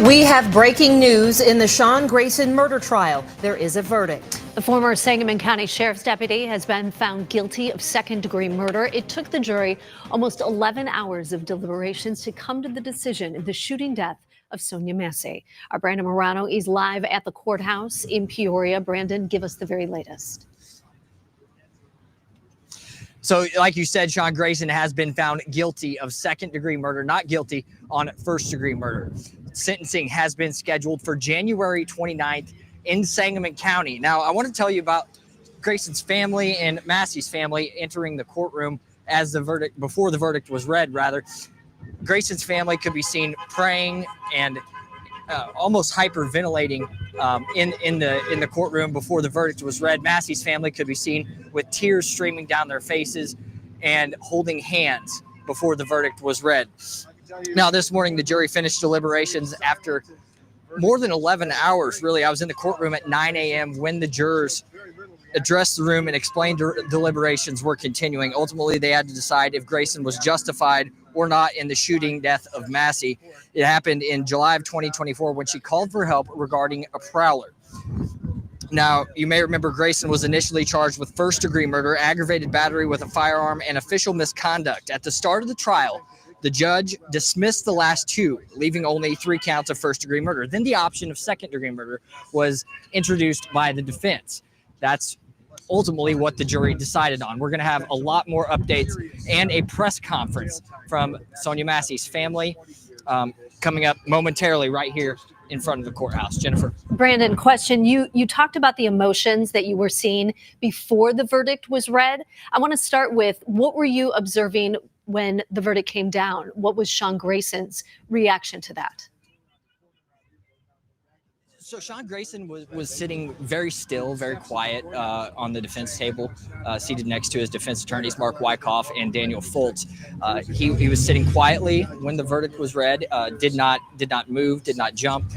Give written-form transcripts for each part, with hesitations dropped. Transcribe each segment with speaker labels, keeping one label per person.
Speaker 1: We have breaking news in the Sean Grayson murder trial. There is a verdict.
Speaker 2: The former Sangamon County Sheriff's deputy has been found guilty of second-degree murder. It took the jury almost 11 hours of deliberations to come to the decision in the shooting death of Sonia Massey. Our Brandon Morano is live at the courthouse in Peoria. Brandon, give us the very latest.
Speaker 3: So like you said, Sean Grayson has been found guilty of second-degree murder, not guilty on first-degree murder. Sentencing has been scheduled for January 29th in Sangamon County. Now, I want to tell you about Grayson's family and Massey's family entering the courtroom as before the verdict was read, rather. Grayson's family could be seen praying and almost hyperventilating in the courtroom before the verdict was read. Massey's family could be seen with tears streaming down their faces and holding hands before the verdict was read. Now, this morning, the jury finished deliberations after more than 11 hours, really. I was in the courtroom at 9 a.m. when the jurors addressed the room and explained deliberations were continuing. Ultimately, they had to decide if Grayson was justified or not in the shooting death of Massey. It happened in July of 2024 when she called for help regarding a prowler. Now, you may remember Grayson was initially charged with first-degree murder, aggravated battery with a firearm, and official misconduct. At the start of the trial, the judge dismissed the last two, leaving only 3 counts of first-degree murder. Then the option of second-degree murder was introduced by the defense. That's ultimately what the jury decided on. We're going to have a lot more updates and a press conference from Sonia Massey's family coming up momentarily right here in front of the courthouse. Jennifer.
Speaker 2: Brandon, question. You talked about the emotions that you were seeing before the verdict was read. I want to start with, what were you observing when the verdict came down? What was Sean Grayson's reaction to that?
Speaker 3: So Sean Grayson was sitting very still, very quiet on the defense table, seated next to his defense attorneys, Mark Wyckoff and Daniel Foltz. He was sitting quietly when the verdict was read, did not move, did not jump,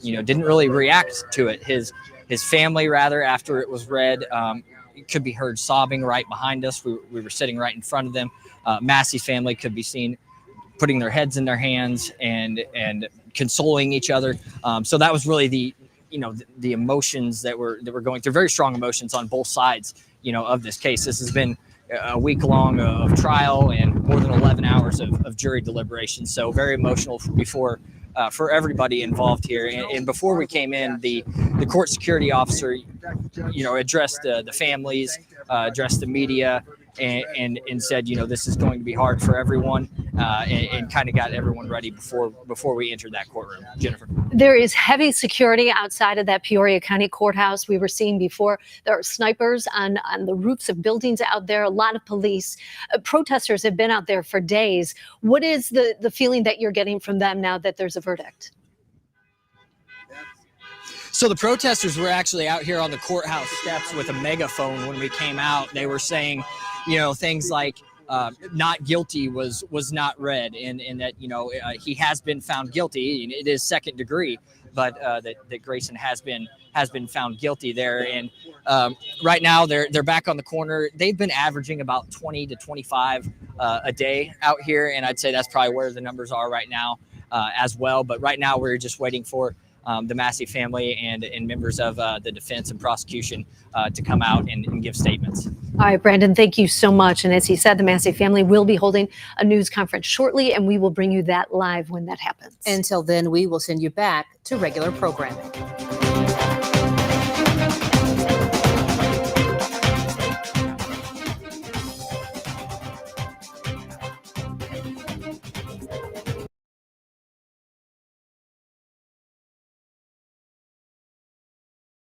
Speaker 3: didn't really react to it. His family, rather, after it was read, could be heard sobbing right behind us. We were sitting right in front of them. Massey's family could be seen putting their heads in their hands and consoling each other. So that was really the emotions that we're going through. Very strong emotions on both sides, of this case. This has been a week long of trial and more than 11 hours of jury deliberation. So very emotional for everybody involved here. And before we came in, the court security officer, addressed the families, addressed the media, and said, this is going to be hard for everyone, and kind of got everyone ready before we entered that courtroom. Jennifer. There
Speaker 2: is heavy security outside of that Peoria County Courthouse. We were seeing before, there are snipers on the roofs of buildings out there, a lot of police. Protesters have been out there for days. What is the feeling that you're getting from them now that there's a verdict?
Speaker 3: So the protesters were actually out here on the courthouse steps with a megaphone when we came out. They were saying, things like not guilty was not read, and that, he has been found guilty. It is second degree, but that Grayson has been found guilty there. And right now they're back on the corner. They've been averaging about 20 to 25 a day out here, and I'd say that's probably where the numbers are right now as well. But right now we're just waiting for the Massey family and members of the defense and prosecution to come out and give statements.
Speaker 2: All right, Brandon, thank you so much. And as he said, the Massey family will be holding a news conference shortly, and we will bring you that live when that happens.
Speaker 1: Until then, we will send you back to regular programming.